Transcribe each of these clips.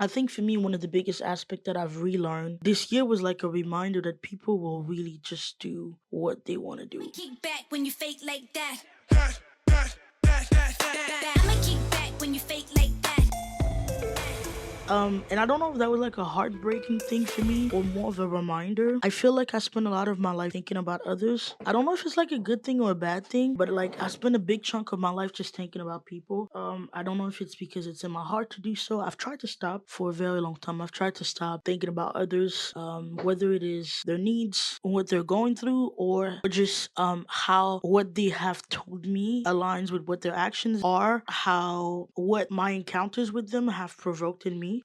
I think for me, one of the biggest aspects that I've relearned this year was like a reminder that people will really just do what they want to do. Kick back when you fake like that. I'ma kick back when you fake like that. And I don't know if that was like a heartbreaking thing for me or more of a reminder. I feel like I spend a lot of my life thinking about others. I don't know if it's like a good thing or a bad thing, but like I spend a big chunk of my life just thinking about people. I don't know if it's because it's in my heart to do so. I've tried to stop for a very long time. I've tried to stop thinking about others, whether it is their needs, what they're going through, or just how what they have told me aligns with what their actions are, how what my encounters with them have provoked in me.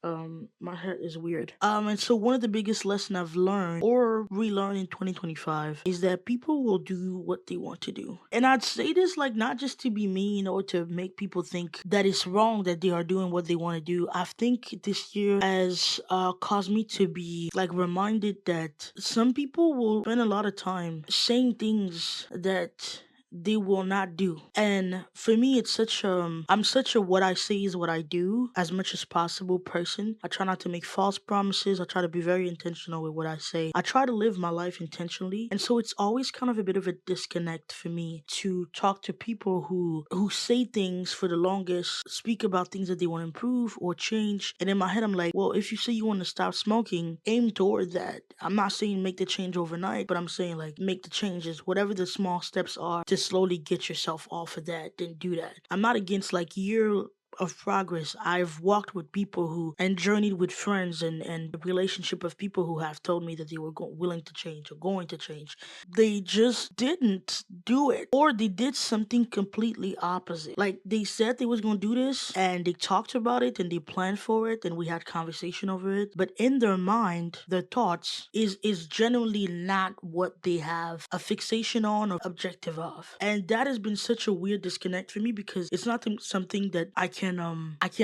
My head is weird. And so one of the biggest lessons I've learned or relearned in 2025 is that people will do what they want to do. And I'd say this like not just to be mean or to make people think that it's wrong that they are doing what they want to do. I think this year has caused me to be like reminded that some people will spend a lot of time saying things that they will not do. And for me, it's I'm such a what I say is what I do as much as possible person. I try not to make false promises. I try to be very intentional with what I say. I try to live my life intentionally. And so it's always kind of a bit of a disconnect for me to talk to people who say things for the longest, speak about things that they want to improve or change. And in my head, I'm like, well, if you say you want to stop smoking, aim toward that. I'm not saying make the change overnight, but I'm saying like make the changes, whatever the small steps are to slowly get yourself off of that, then do that. I'm not against like year of progress. I've walked with people who and journeyed with friends and the relationship of people who have told me that they were willing to change or going to change. They just didn't do it, or they did something completely opposite. Like they said they was gonna do this and they talked about it and they planned for it and we had conversation over it, but in their mind their thoughts is genuinely not what they have a fixation on or objective of. And that has been such a weird disconnect for me because it's not something that I can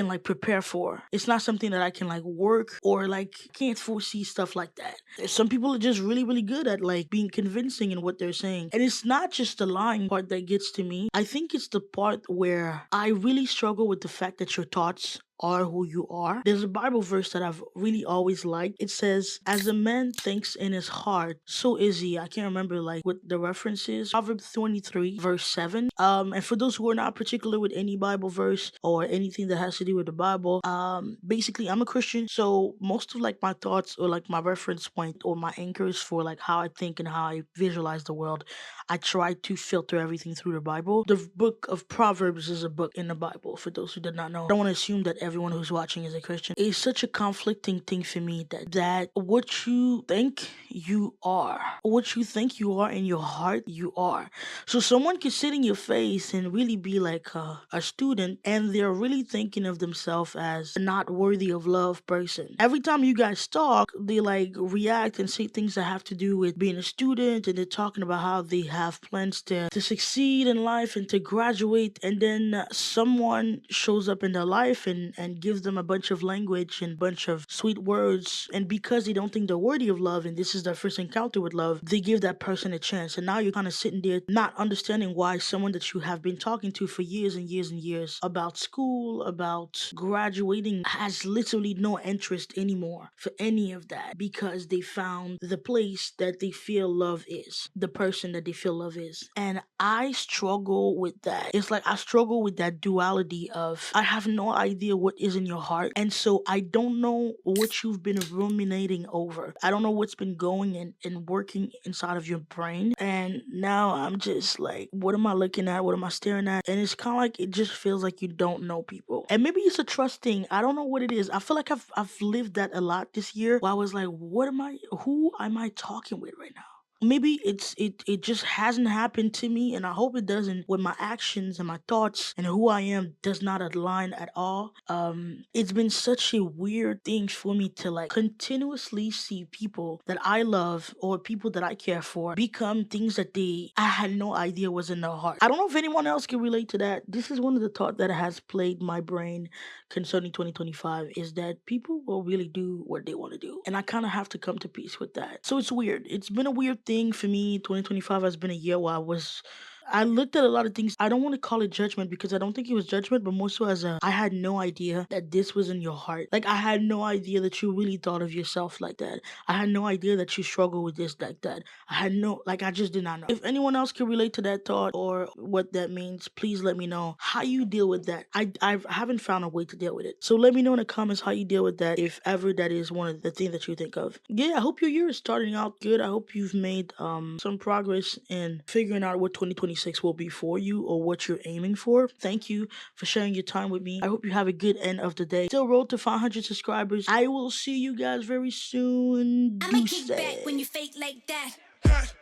like prepare for. It's not something that I can like work or like can't foresee stuff like that. Some people are just really, really good at like being convincing in what they're saying. And it's not just the lying part that gets to me. I think it's the part where I really struggle with the fact that your thoughts are who you are. There's a Bible verse that I've really always liked. It says, as a man thinks in his heart, so is he. I can't remember like what the reference is. Proverbs 23, verse 7. And for those who are not particular with any Bible verse or anything that has to do with the Bible, basically I'm a Christian, so most of like my thoughts or like my reference point or my anchors for like how I think and how I visualize the world, I try to filter everything through the Bible. The book of Proverbs is a book in the Bible, for those who did not know. I don't want to assume that everyone who's watching is a Christian. It's such a conflicting thing for me that what you think you are, what you think you are in your heart, you are. So someone could sit in your face and really be like a student and they're really thinking of themselves as a not worthy of love person. Every time you guys talk, they like react and say things that have to do with being a student and they're talking about how they have plans to succeed in life and to graduate, and then someone shows up in their life and gives them a bunch of language and bunch of sweet words, and because they don't think they're worthy of love and this is their first encounter with love, they give that person a chance. And now you're kind of sitting there not understanding why someone that you have been talking to for years and years and years about school, about graduating, has literally no interest anymore for any of that because they found the place that they feel love is, the person that they feel love is. And I struggle with that. It's like I struggle with that duality of I have no idea what is in your heart, and so I don't know what you've been ruminating over. I don't know what's been going and working inside of your brain, and now I'm just like, what am I looking at? What am I staring at? And it's kind of like it just feels like you don't know people, and maybe it's a trust thing. I don't know what it is. I feel like I've lived that a lot this year, where I was like, who am I talking with right now? Maybe it just hasn't happened to me, and I hope it doesn't, when my actions and my thoughts and who I am does not align at all. It's been such a weird thing for me to like continuously see people that I love or people that I care for become things that I had no idea was in their heart. I don't know if anyone else can relate to that. This is one of the thoughts that has plagued my brain concerning 2025, is that people will really do what they want to do, and I kind of have to come to peace with that. So it's weird. It's been a weird thing for me. 2025 has been a year where I was I looked at a lot of things. I don't want to call it judgment because I don't think it was judgment, but more so as a I had no idea that this was in your heart. Like I had no idea that you really thought of yourself like that. I had no idea that you struggle with this like that. I had no like I just did not know. If anyone else can relate to that thought or what that means, please let me know how you deal with that. I haven't found a way to deal with it. So let me know in the comments how you deal with that if ever that is one of the things that you think of. Yeah, I hope your year is starting out good. I hope you've made some progress in figuring out what 2026 will be for you or what you're aiming for. Thank you for sharing your time with me. I hope you have a good end of the day. Still road to 500 subscribers. I will see you guys very soon. I'ma kick back when you Deuces. fake like that.